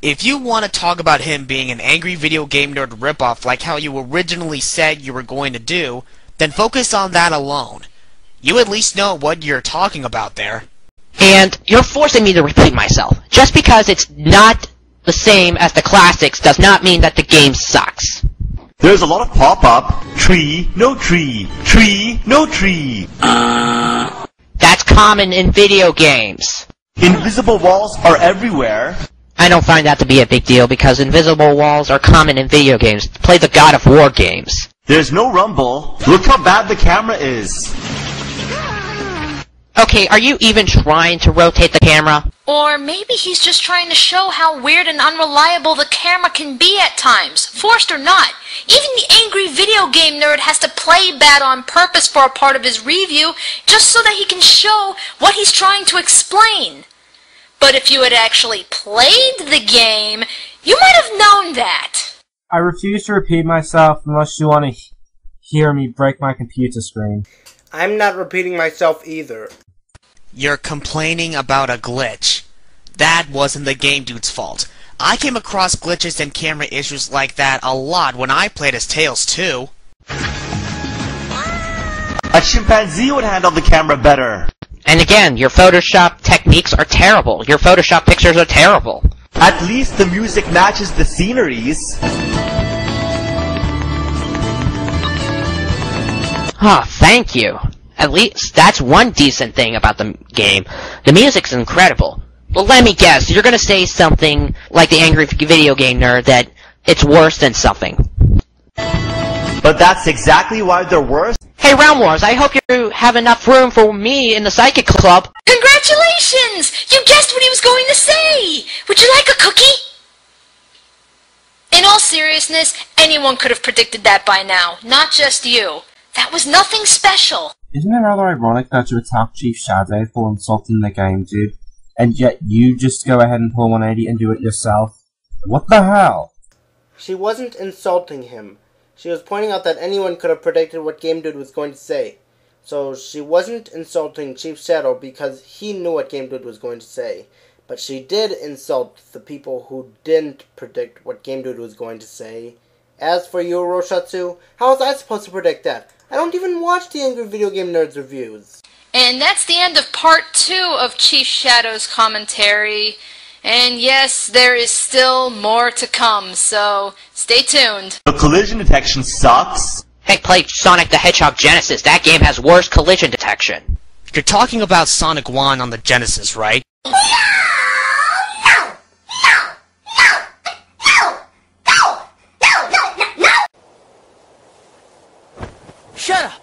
If you want to talk about him being an angry video game nerd ripoff like how you originally said you were going to do, then focus on that alone. You at least know what you're talking about there. And you're forcing me to repeat myself. Just because it's not the same as the classics does not mean that the game sucks. There's a lot of pop-up. Tree, no tree. Tree, no tree. That's common in video games. Invisible walls are everywhere. I don't find that to be a big deal because invisible walls are common in video games. Play the God of War games. There's no rumble. Look how bad the camera is. Okay, are you even trying to rotate the camera? Or maybe he's just trying to show how weird and unreliable the camera can be at times, forced or not. Even the angry video game nerd has to play bad on purpose for a part of his review, just so that he can show what he's trying to explain. But if you had actually played the game, you might have known that. I refuse to repeat myself unless you want to hear me break my computer screen. I'm not repeating myself either. You're complaining about a glitch. That wasn't the game dude's fault. I came across glitches and camera issues like that a lot when I played as Tails too. A chimpanzee would handle the camera better. And again, your Photoshop techniques are terrible. Your Photoshop pictures are terrible. At least the music matches the sceneries. Ah, thank you. At least that's one decent thing about the game. The music's incredible. Well, let me guess, you're gonna say something like the angry video game nerd that it's worse than something. But that's exactly why they're worse. Hey, Realm Wars, I hope you have enough room for me in the Psychic Club. Congratulations! You guessed what he was going to say! Would you like a cookie? In all seriousness, anyone could have predicted that by now, not just you. That was nothing special. Isn't it rather ironic that you attack Chief Shadow for insulting the game dude, and yet you just go ahead and pull 180 and do it yourself? What the hell? She wasn't insulting him. She was pointing out that anyone could have predicted what Game Dude was going to say. So she wasn't insulting Chief Shadow because he knew what Game Dude was going to say. But she did insult the people who didn't predict what Game Dude was going to say. As for you, Roushutsu, how was I supposed to predict that? I don't even watch the Angry Video Game Nerds reviews. And that's the end of part 2 of Chief Shadow's commentary. And yes, there is still more to come, so stay tuned. The collision detection sucks. Heck, play Sonic the Hedgehog Genesis. That game has worse collision detection. You're talking about Sonic 1 on the Genesis, right? Shut up!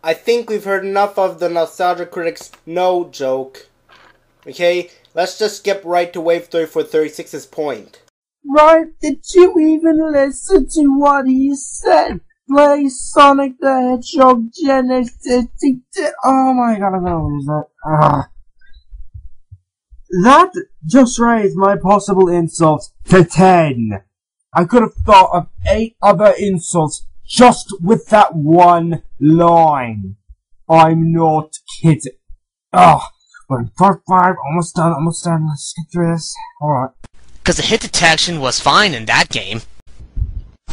I think we've heard enough of the Nostalgia Critics' no joke. Okay, let's just skip right to Wave3436's point. Right, did you even listen to what he said? Play Sonic the Hedgehog Genesis. Oh my god, I'm gonna lose it. That just raised my possible insults to 10. I could have thought of 8 other insults just with that one line. I'm not kidding. Oh, we're in part 5, almost done, let's get through this. Alright. Because the hit detection was fine in that game.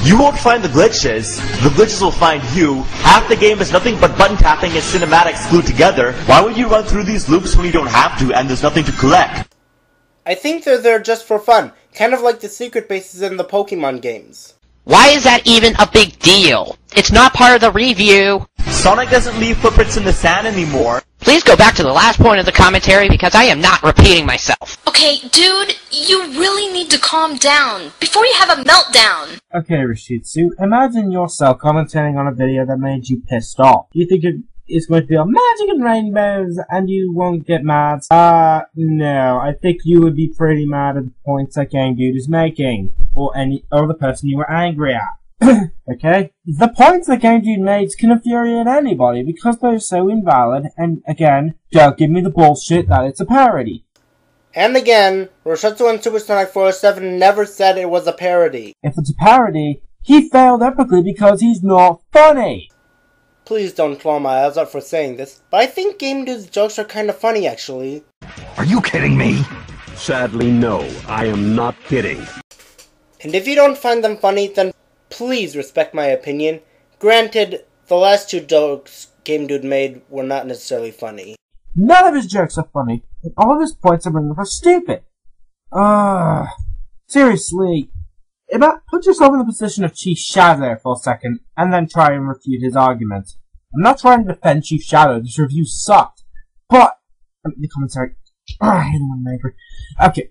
You won't find the glitches. The glitches will find you. Half the game is nothing but button tapping and cinematics glued together. Why would you run through these loops when you don't have to and there's nothing to collect? I think they're there just for fun, kind of like the secret bases in the Pokemon games. Why is that even a big deal? It's not part of the review. Sonic doesn't leave footprints in the sand anymore. Please go back to the last point of the commentary because I am not repeating myself. Okay, dude, you really need to calm down before you have a meltdown. Okay, Roushutsu, imagine yourself commentating on a video that made you pissed off. You think it's going to be all magic and rainbows and you won't get mad? No, I think you would be pretty mad at the points that Game Dude is making. Or the person you were angry at. Okay? The points that Game Dude makes can infuriate anybody because they're so invalid, and again, don't give me the bullshit that it's a parody. And again, Roushutsu and Supersonic 407 never said it was a parody. If it's a parody, he failed epically because he's not funny. Please don't claw my eyes out for saying this, but I think Game Dude's jokes are kinda funny actually. Are you kidding me? Sadly, no. I am not kidding. And if you don't find them funny, then please respect my opinion. Granted, the last two jokes Game Dude made were not necessarily funny. None of his jokes are funny, and all of his points are bringing up are stupid. Seriously. Put yourself in the position of Chief Shadow for a second, and then try and refute his argument. I'm not trying to defend Chief Shadow, this review sucked. But, the commentary, I hate when I'm angry. Okay,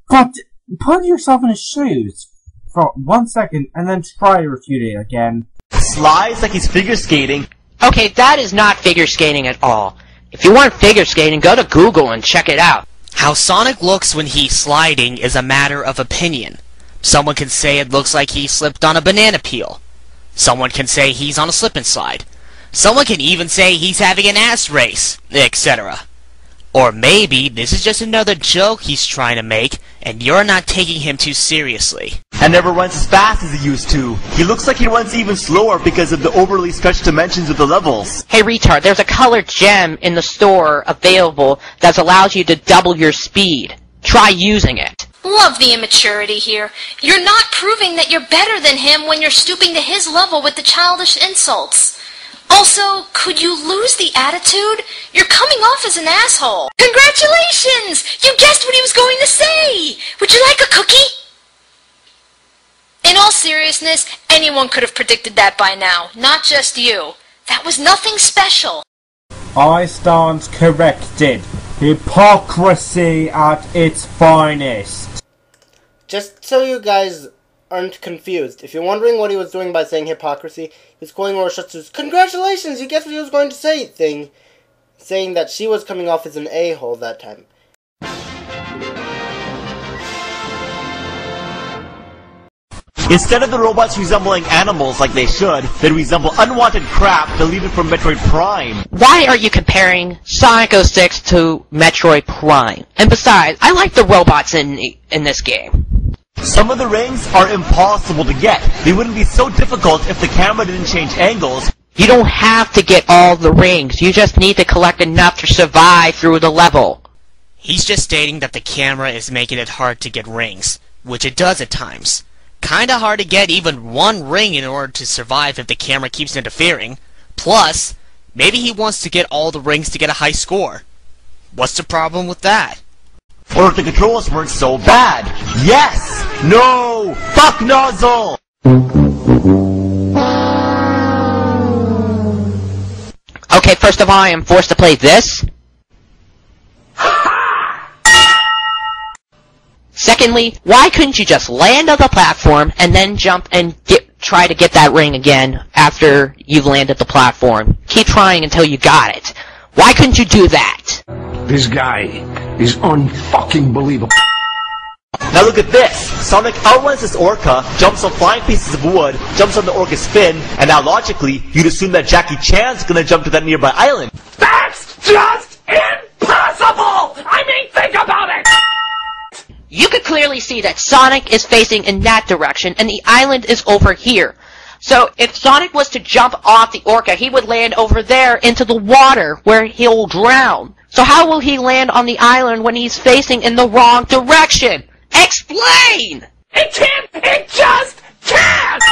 but put yourself in his shoes for 1 second, and then try to refute it again. Slides like he's figure skating. Okay, that is not figure skating at all. If you want figure skating, go to Google and check it out. How Sonic looks when he's sliding is a matter of opinion. Someone can say it looks like he slipped on a banana peel. Someone can say he's on a slip and slide. Someone can even say he's having an ass race, etc. Or maybe this is just another joke he's trying to make, and you're not taking him too seriously. And never runs as fast as he used to. He looks like he runs even slower because of the overly stretched dimensions of the levels. Hey retard, there's a colored gem in the store available that allows you to double your speed. Try using it. Love the immaturity here. You're not proving that you're better than him when you're stooping to his level with the childish insults. Also, could you lose the attitude? You're coming off as an asshole. Congratulations! You guessed what he was going to say! Would you like a cookie? In all seriousness, anyone could have predicted that by now, not just you. That was nothing special. I stand corrected. Hypocrisy at its finest. Just so you guys aren't confused, if you're wondering what he was doing by saying hypocrisy, he was quoting Roushutsu's "Congratulations, you guessed what he was going to say" thing, saying that she was coming off as an a-hole that time. Instead of the robots resembling animals like they should, they resemble unwanted crap deleted from Metroid Prime. Why are you comparing Sonic 06 to Metroid Prime? And besides, I like the robots in this game. Some of the rings are impossible to get. They wouldn't be so difficult if the camera didn't change angles. You don't have to get all the rings. You just need to collect enough to survive through the level. He's just stating that the camera is making it hard to get rings, which it does at times. Kinda hard to get even one ring in order to survive if the camera keeps interfering. Plus, maybe he wants to get all the rings to get a high score. What's the problem with that? Or if the controls weren't so bad. Yes! No! Fuck Nozzle! Okay, first of all, I am forced to play this. Secondly, why couldn't you just land on the platform and then jump and try to get that ring again after you've landed the platform? Keep trying until you got it. Why couldn't you do that? This guy is unfucking believable. Now look at this! Sonic outruns this orca, jumps on flying pieces of wood, jumps on the orca's fin, and now logically, you'd assume that Jackie Chan's gonna jump to that nearby island. That's just impossible! I mean, think about it! You could clearly see that Sonic is facing in that direction, and the island is over here. So, if Sonic was to jump off the orca, he would land over there into the water, where he'll drown. So how will he land on the island when he's facing in the wrong direction? Explain! It can't! It just can't!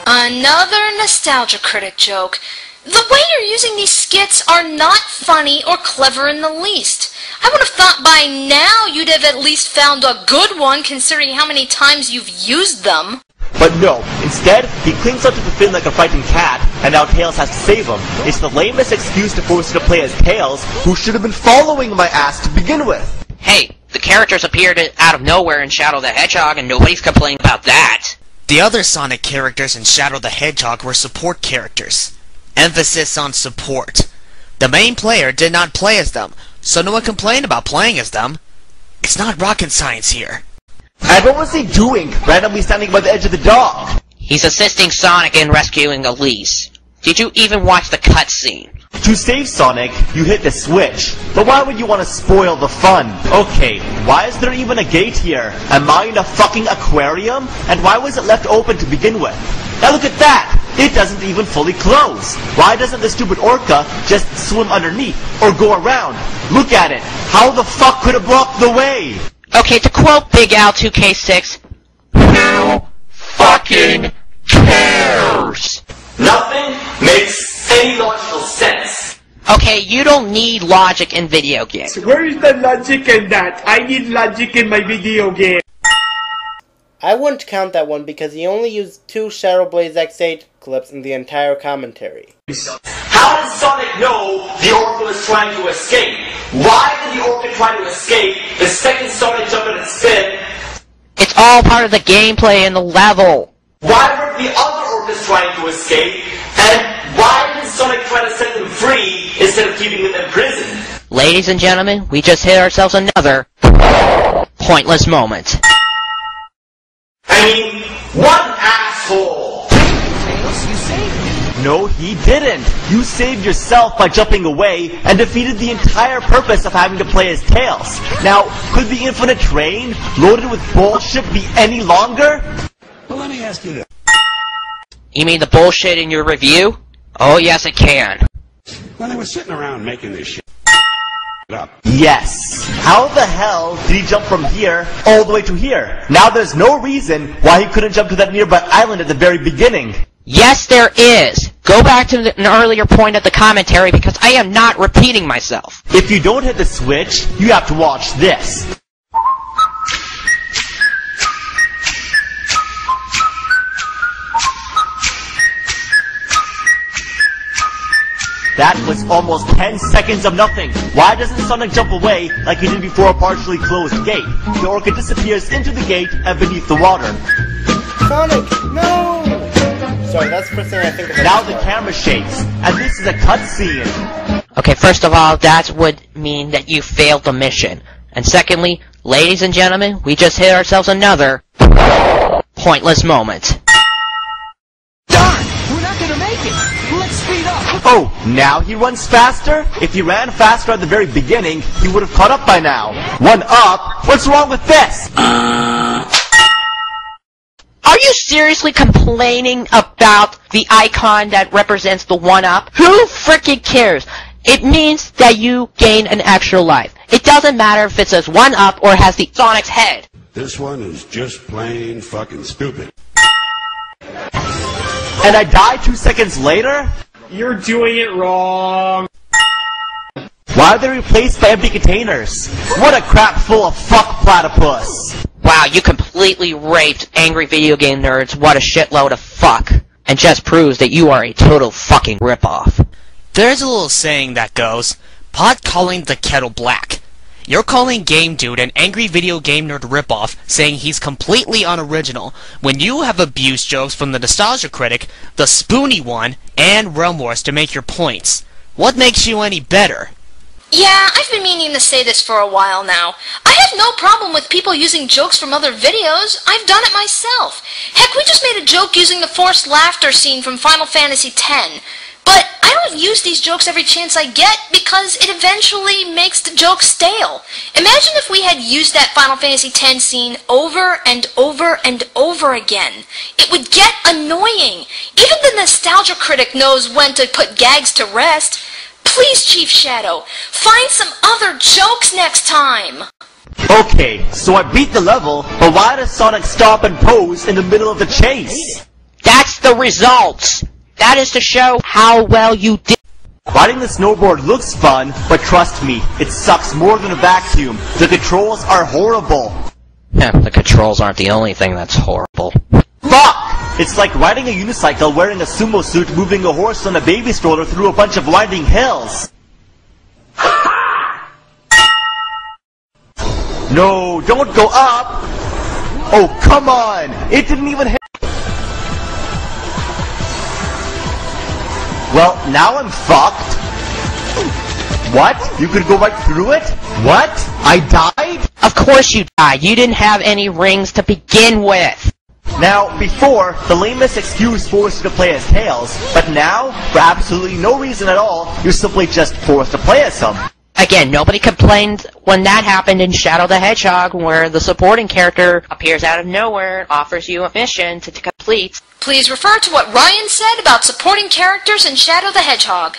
Another Nostalgia Critic joke. The way you're using these skits are not funny or clever in the least. I would have thought by now you'd have at least found a good one considering how many times you've used them. But no, instead, he clings onto the fin like a frightened cat, and now Tails has to save him. It's the lamest excuse to force you to play as Tails, who should have been following my ass to begin with. Hey, the characters appeared out of nowhere in Shadow the Hedgehog, and nobody's complaining about that. The other Sonic characters in Shadow the Hedgehog were support characters. Emphasis on support. The main player did not play as them, so no one complained about playing as them. It's not rocket science here. And what was he doing, randomly standing by the edge of the dock? He's assisting Sonic in rescuing Elise. Did you even watch the cutscene? To save Sonic, you hit the switch. But why would you want to spoil the fun? Okay, why is there even a gate here? Am I in a fucking aquarium? And why was it left open to begin with? Now look at that! It doesn't even fully close. Why doesn't the stupid orca just swim underneath or go around? Look at it! How the fuck could it block the way? Okay, to quote Big Al 2K6, who fucking cares? Nothing makes any logical sense. Okay, you don't need logic in video games. Where is the logic in that? I need logic in my video game. I wouldn't count that one because he only used 2 Shadow Blaze X8 clips in the entire commentary. How did Sonic know the Orca was trying to escape? Why did the Orca try to escape the second Sonic jumped in and spin? It's all part of the gameplay and the level. Why were the other Orcas trying to escape? And why did Sonic try to set them free instead of keeping them in prison? Ladies and gentlemen, we just hit ourselves another pointless moment. I mean, what asshole! No, he didn't! You saved yourself by jumping away and defeated the entire purpose of having to play as Tails. Now, could the infinite train, loaded with bullshit, be any longer? Well, let me ask you this. You mean the bullshit in your review? Oh yes, it can. When I was sitting around making this shit up. Yes. How the hell did he jump from here all the way to here? Now there's no reason why he couldn't jump to that nearby island at the very beginning. Yes, there is. Go back to an earlier point of the commentary because I am not repeating myself. If you don't hit the switch, you have to watch this. That was almost 10 seconds of nothing. Why doesn't Sonic jump away like he did before a partially closed gate? The Orca disappears into the gate and beneath the water. Sonic, no! Sorry, that's the first thing I think of. Now the camera shakes, and this is a cutscene. Okay, first of all, that would mean that you failed the mission. And secondly, ladies and gentlemen, we just hit ourselves another pointless moment. Darn! We're not gonna make it! Let's speed up! Oh, now he runs faster? If he ran faster at the very beginning, he would have caught up by now. 1-up? What's wrong with this? Are you seriously complaining about the icon that represents the 1-up? Who frickin' cares? It means that you gain an extra life. It doesn't matter if it says 1-up or has the Sonic's head. This one is just plain fucking stupid. And I die 2 seconds later? You're doing it wrong. Why are they replaced by empty containers? What a crap full of fuck platypus! Wow, you completely raped angry video game nerds. What a shitload of fuck. And just proves that you are a total fucking ripoff. There's a little saying that goes, pot calling the kettle black. You're calling Game Dude an angry video game nerd ripoff, saying he's completely unoriginal, when you have abused jokes from the Nostalgia Critic, the Spoony One, and Realm Wars to make your points. What makes you any better? Yeah, I've been meaning to say this for a while now. I have no problem with people using jokes from other videos. I've done it myself. Heck, we just made a joke using the forced laughter scene from Final Fantasy X. But I don't use these jokes every chance I get because it eventually makes the joke stale. Imagine if we had used that Final Fantasy X scene over and over and over again. It would get annoying. Even the Nostalgia Critic knows when to put gags to rest. Please, Chief Shadow, find some other jokes next time! Okay, so I beat the level, but why does Sonic stop and pose in the middle of the chase? That's the results! That is to show how well you did. Riding the snowboard looks fun, but trust me, it sucks more than a vacuum. The controls are horrible. The controls aren't the only thing that's horrible. Fuck! It's like riding a unicycle wearing a sumo suit moving a horse on a baby stroller through a bunch of winding hills. No, don't go up! Oh, come on! It didn't even hit. Well, now I'm fucked. What? You could go right through it? What? I died? Of course you died. You didn't have any rings to begin with. Now, before, the lamest excuse forced you to play as Tails, but now, for absolutely no reason at all, you're simply just forced to play as him. Again, nobody complained when that happened in Shadow the Hedgehog, where the supporting character appears out of nowhere and offers you a mission to complete. Please refer to what Ryan said about supporting characters in Shadow the Hedgehog.